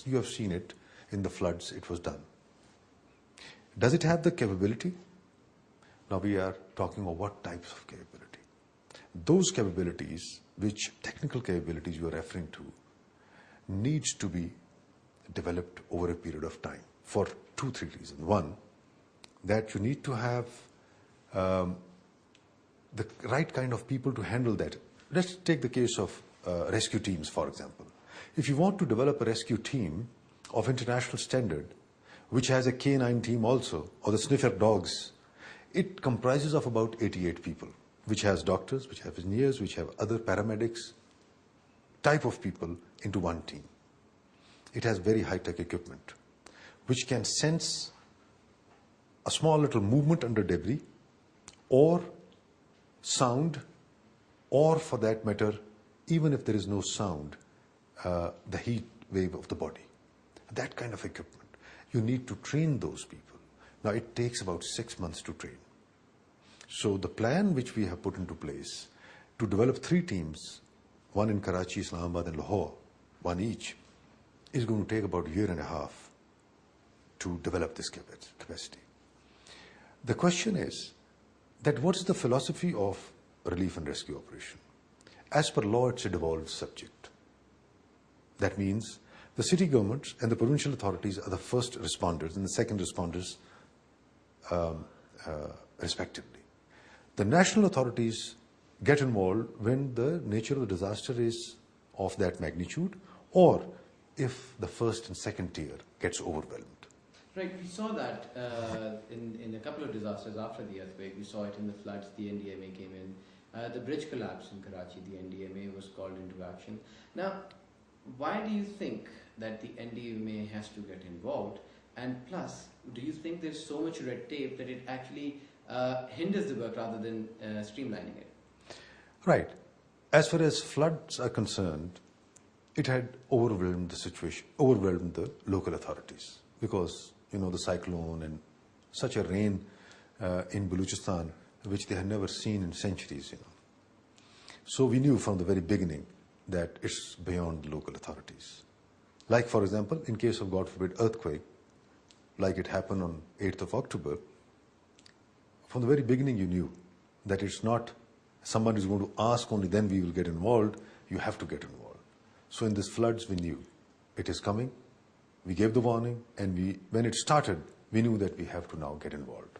You have seen it in the floods, it was done. Does it have the capability? Now we are talking about what types of capability. Those capabilities, which technical capabilities you are referring to, needs to be developed over a period of time for 2-3 reasons. One, that you need to have the right kind of people to handle that. Let's take the case of rescue teams, for example. If you want to develop a rescue team of international standard, which has a canine team also, or the sniffer dogs, it comprises of about 88 people, which has doctors, which have engineers, which have other paramedics, type of people into one team. It has very high-tech equipment, which can sense a small little movement under debris, or sound, or for that matter, even if there is no sound, the heat wave of the body. That kind of equipment. You need to train those people. Now it takes about 6 months to train. So the plan which we have put into place to develop 3 teams, one in Karachi, Islamabad and Lahore, one each, is going to take about 1.5 years to develop this capacity. The question is that what is the philosophy of relief and rescue operation? As per law, it's a devolved subject. That means the city governments and the provincial authorities are the first responders and the second responders respectively. The national authorities get involved when the nature of the disaster is of that magnitude, or if the first and second tier gets overwhelmed. Right, we saw that in a couple of disasters after the earthquake. We saw it in the floods, the NDMA came in. The bridge collapsed in Karachi, the NDMA was called into action. Now, why do you think that the NDMA has to get involved? And plus, do you think there's so much red tape that it actually hinders the work rather than streamlining it? Right. As far as floods are concerned, it had overwhelmed the situation, overwhelmed the local authorities, because the cyclone and such a rain in Balochistan, which they had never seen in centuries. So we knew from the very beginning that it's beyond the local authorities. Like, for example, in case of, God forbid, earthquake, like it happened on 8th of October, from the very beginning you knew that it's not someone is going to ask only then we will get involved. You have to get involved. So in these floods we knew it is coming. We gave the warning, and when it started, we knew that we have to now get involved.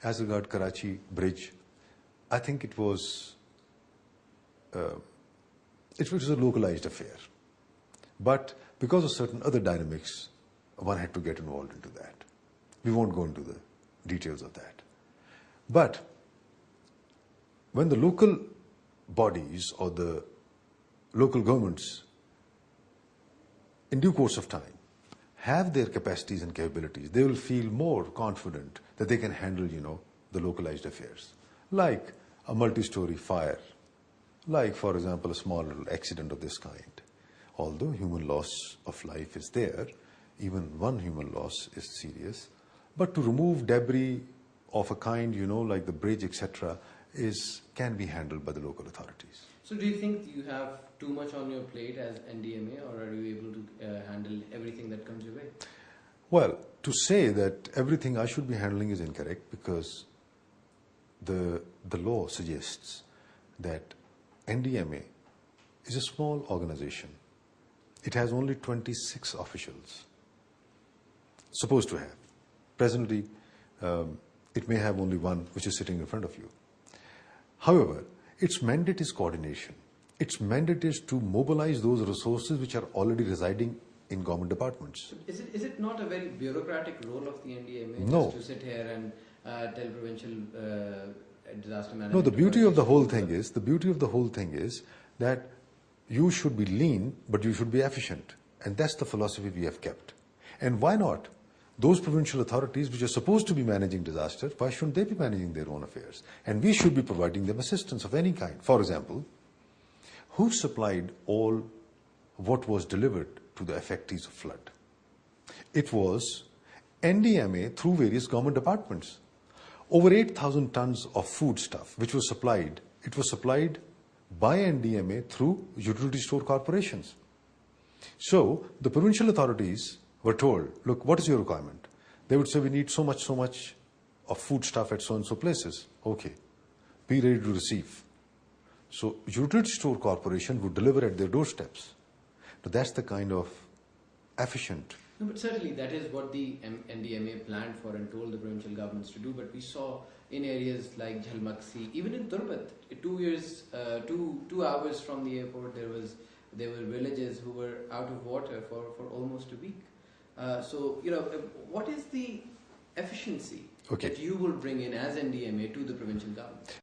As regard Karachi bridge, I think it was a localized affair. But because of certain other dynamics, one had to get involved into that. We won't go into the details of that. But when the local bodies or the local governments, in due course of time, have their capacities and capabilities, they will feel more confident that they can handle, the localized affairs. Like a multi-story fire, like, for example, a small little accident of this kind. Although human loss of life is there, even one human loss is serious, but to remove debris of a kind, like the bridge, etc., can be handled by the local authorities. So do you think you have too much on your plate as NDMA, or are you able to handle everything that comes your way? Well, to say that everything I should be handling is incorrect, because the law suggests that NDMA is a small organization. It has only 26 officials, supposed to have. Presently, it may have only one, which is sitting in front of you. However, its mandate is coordination. Its mandate is to mobilize those resources which are already residing in government departments. So is it not a very bureaucratic role of the NDMA No. just to sit here and tell provincial disaster management? No, the beauty of the whole thing is that you should be lean, but you should be efficient. And that's the philosophy we have kept. And why not? Those provincial authorities which are supposed to be managing disaster, why shouldn't they be managing their own affairs? And we should be providing them assistance of any kind. For example, who supplied all what was delivered to the affectees of flood? It was NDMA through various government departments. Over 8,000 tons of food stuff which was supplied, it was supplied by NDMA through utility store corporations. So the provincial authorities were told, look, what is your requirement? They would say, we need so much of food stuff at so-and-so places. Okay, be ready to receive. So utility store corporation would deliver at their doorsteps. But that's the kind of efficient. No, but certainly that is what the NDMA planned for and told the provincial governments to do. But we saw in areas like Jhalmaksi, even in Turbat, 2 hours from the airport, there were villages who were out of water for almost a week. So, what is the efficiency that you will bring in as NDMA to the provincial government?